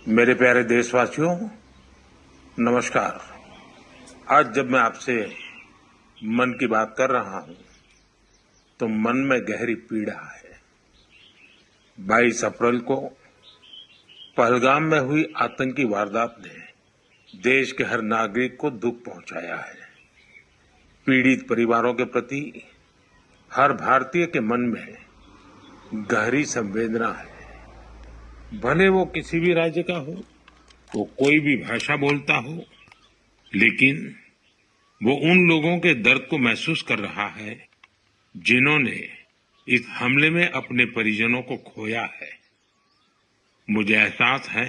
मेरे प्यारे देशवासियों, नमस्कार। आज जब मैं आपसे मन की बात कर रहा हूं, तो मन में गहरी पीड़ा है। 22 अप्रैल को पहलगाम में हुई आतंकी वारदात ने देश के हर नागरिक को दुख पहुंचाया है। पीड़ित परिवारों के प्रति हर भारतीय के मन में गहरी संवेदना है। भले वो किसी भी राज्य का हो, वो कोई भी भाषा बोलता हो, लेकिन वो उन लोगों के दर्द को महसूस कर रहा है जिन्होंने इस हमले में अपने परिजनों को खोया है। मुझे एहसास है,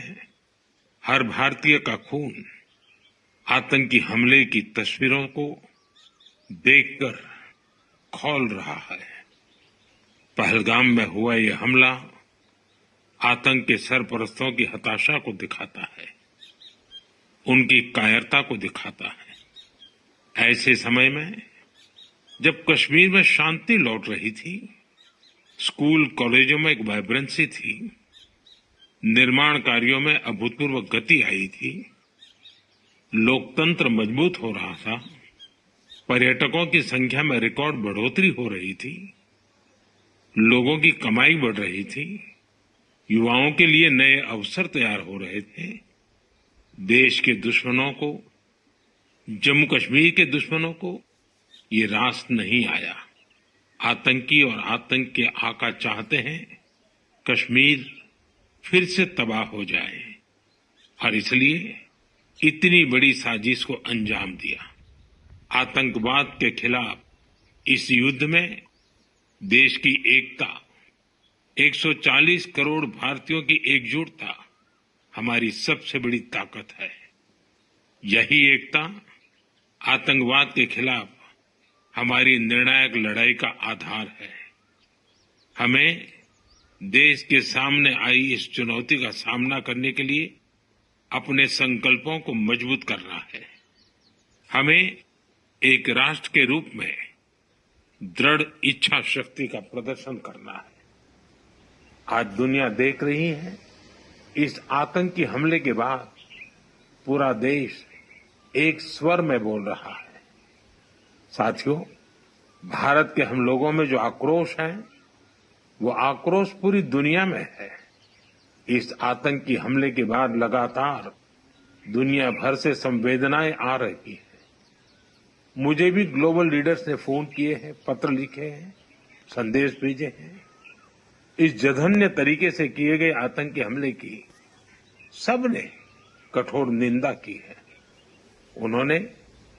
हर भारतीय का खून आतंकी हमले की तस्वीरों को देखकर खौल रहा है। पहलगाम में हुआ ये हमला आतंक के सरपरस्तों की हताशा को दिखाता है, उनकी कायरता को दिखाता है। ऐसे समय में जब कश्मीर में शांति लौट रही थी, स्कूल कॉलेजों में एक वाइब्रेंसी थी, निर्माण कार्यों में अभूतपूर्व गति आई थी, लोकतंत्र मजबूत हो रहा था, पर्यटकों की संख्या में रिकॉर्ड बढ़ोतरी हो रही थी, लोगों की कमाई बढ़ रही थी, युवाओं के लिए नए अवसर तैयार हो रहे थे, देश के दुश्मनों को, जम्मू कश्मीर के दुश्मनों को ये रास नहीं आया। आतंकी और आतंक के आका चाहते हैं कश्मीर फिर से तबाह हो जाए, और इसलिए इतनी बड़ी साजिश को अंजाम दिया। आतंकवाद के खिलाफ इस युद्ध में देश की एकता, 140 करोड़ भारतीयों की एकजुटता हमारी सबसे बड़ी ताकत है। यही एकता आतंकवाद के खिलाफ हमारी निर्णायक लड़ाई का आधार है। हमें देश के सामने आई इस चुनौती का सामना करने के लिए अपने संकल्पों को मजबूत करना है। हमें एक राष्ट्र के रूप में दृढ़ इच्छा शक्ति का प्रदर्शन करना है। आज दुनिया देख रही है, इस आतंकी हमले के बाद पूरा देश एक स्वर में बोल रहा है। साथियों, भारत के हम लोगों में जो आक्रोश है, वो आक्रोश पूरी दुनिया में है। इस आतंकी हमले के बाद लगातार दुनिया भर से संवेदनाएं आ रही हैं। मुझे भी ग्लोबल लीडर्स ने फोन किए हैं, पत्र लिखे हैं, संदेश भेजे हैं। इस जघन्य तरीके से किए गए आतंकी हमले की सबने कठोर निंदा की है। उन्होंने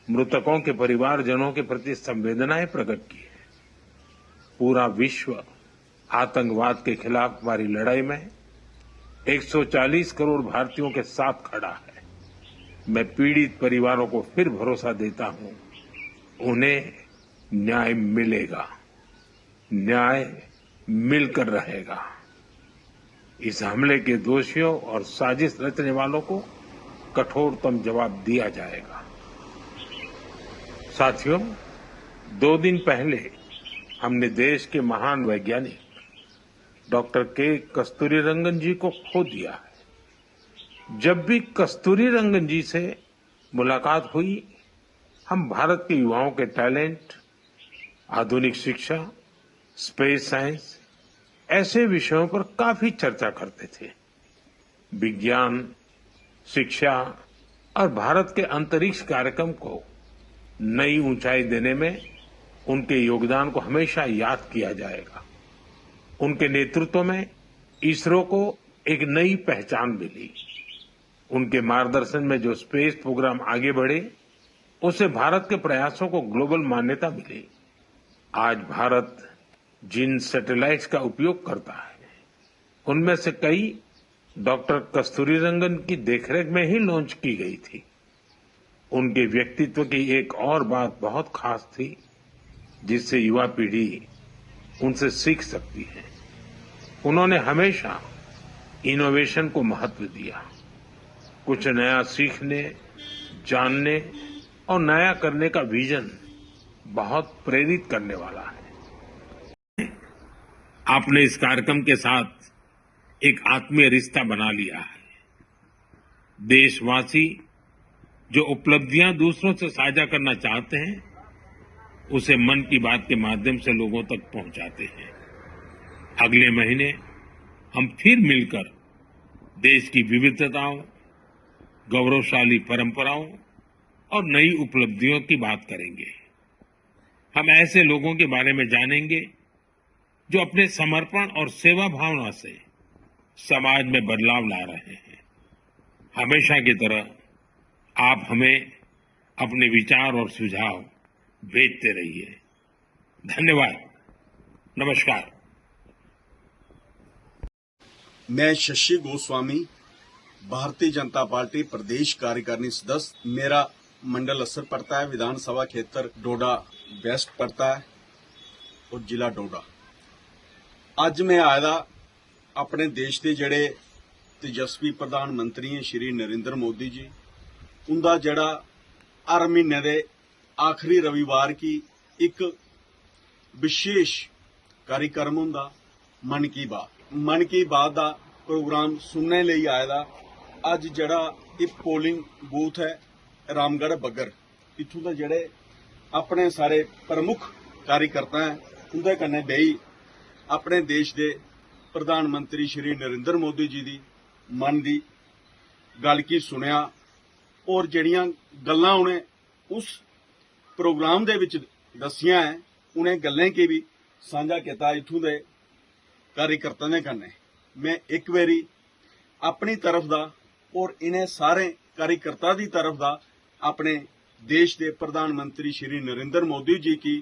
मृतकों के परिवारजनों के प्रति संवेदनाएं प्रकट की है। पूरा विश्व आतंकवाद के खिलाफ हमारी लड़ाई में 140 करोड़ भारतीयों के साथ खड़ा है। मैं पीड़ित परिवारों को फिर भरोसा देता हूं, उन्हें न्याय मिलेगा, न्याय मिलकर रहेगा। इस हमले के दोषियों और साजिश रचने वालों को कठोरतम जवाब दिया जाएगा। साथियों, 2 दिन पहले हमने देश के महान वैज्ञानिक डॉक्टर के कस्तूरीरंगन जी को खो दिया है। जब भी कस्तूरीरंगन जी से मुलाकात हुई, हम भारत के युवाओं के टैलेंट, आधुनिक शिक्षा, स्पेस साइंस, ऐसे विषयों पर काफी चर्चा करते थे। विज्ञान, शिक्षा और भारत के अंतरिक्ष कार्यक्रम को नई ऊंचाई देने में उनके योगदान को हमेशा याद किया जाएगा। उनके नेतृत्व में इसरो को एक नई पहचान मिली। उनके मार्गदर्शन में जो स्पेस प्रोग्राम आगे बढ़े, उससे भारत के प्रयासों को ग्लोबल मान्यता मिली। आज भारत जिन सैटेलाइट्स का उपयोग करता है, उनमें से कई डॉक्टर कस्तूरीरंगन की देखरेख में ही लॉन्च की गई थी। उनके व्यक्तित्व की एक और बात बहुत खास थी, जिससे युवा पीढ़ी उनसे सीख सकती है। उन्होंने हमेशा इनोवेशन को महत्व दिया। कुछ नया सीखने, जानने और नया करने का विजन बहुत प्रेरित करने वाला है। आपने इस कार्यक्रम के साथ एक आत्मीय रिश्ता बना लिया है। देशवासी जो उपलब्धियां दूसरों से साझा करना चाहते हैं, उसे मन की बात के माध्यम से लोगों तक पहुंचाते हैं। अगले महीने हम फिर मिलकर देश की विविधताओं, गौरवशाली परंपराओं और नई उपलब्धियों की बात करेंगे। हम ऐसे लोगों के बारे में जानेंगे जो अपने समर्पण और सेवा भावना से समाज में बदलाव ला रहे हैं। हमेशा की तरह आप हमें अपने विचार और सुझाव भेजते रहिए। धन्यवाद। नमस्कार। मैं शशि गोस्वामी, भारतीय जनता पार्टी प्रदेश कार्यकारिणी सदस्य। मेरा मंडल असर पड़ता है, विधानसभा क्षेत्र डोडा वेस्ट पड़ता है और जिला डोडा। अज मैं आया था अपने देश के जड़े तेजस्वी प्रधानमंत्री हैं श्री नरेंद्र मोदी जी, उनका जड़ा हर महीने के आखिरी रविवार की एक विशेष कार्यक्रम होंदा मन की बात का प्रोग्राम सुनने लिए आया था। अज जड़ा एक पोलिंग बूथ है रामगढ़ बगर, इत्थों के जड़े अपने सारे प्रमुख कार्यकर्ता हैं उनके कन्ने बेही अपने देश के प्रधानमंत्री श्री नरेंद्र मोदी जी की मन की गल की सुनिया और जड़ियां गल्लां उन्हें उस प्रोग्राम दे विच दसियां हैं, उन्हें गल्लें की भी साझा किया इत्थों के कार्यकर्ता ने कन्ने। मैं एक बारी अपनी तरफ दा और इन्हें सारे कार्यकर्ता की तरफ दा अपने देश के प्रधानमंत्री श्री नरेंद्र मोदी जी की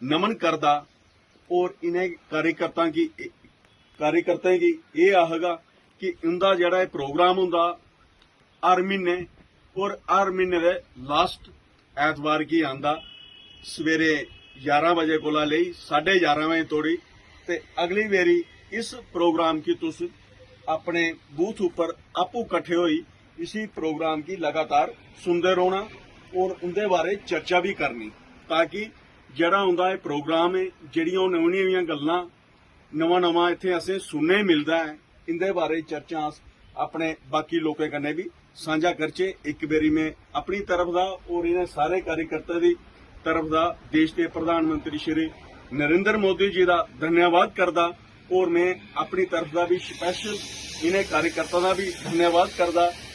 नमन करदा और इन्हें कार्यकर्ता की ये आहगा कि उनका जड़ा प्रोग्राम हुंदा हर महीने और हर महीने के लास्ट ऐतवार की आंदा सवेरे 11 बजे को लेई 11:30 बजे तोड़ी। ते अगली बारी इस प्रोग्राम की तुस अपने बूथ ऊपर आपू इकट्ठे होई इसी प्रोग्राम की लगातार सुनते रहना और उनके बारे चर्चा भी करनी, ताकि जड़ा उनका ये प्रोग्राम है जड़ियां नवीं गल्लां नवा इत्थे असें सुनने मिलता है, इनके बारे चर्चा अपने बाकी लोगों कन्ने भी साझा करचे। एक बारी मैं अपनी तरफ दा और इन्हें सारे कार्यकर्ता की तरफ दा देश के प्रधानमंत्री श्री नरेंद्र मोदी जी का धन्यवाद करदा और मैं अपनी तरफ का भी स्पैशल इन्हें कार्यकर्ता का भी धन्यवाद करदा।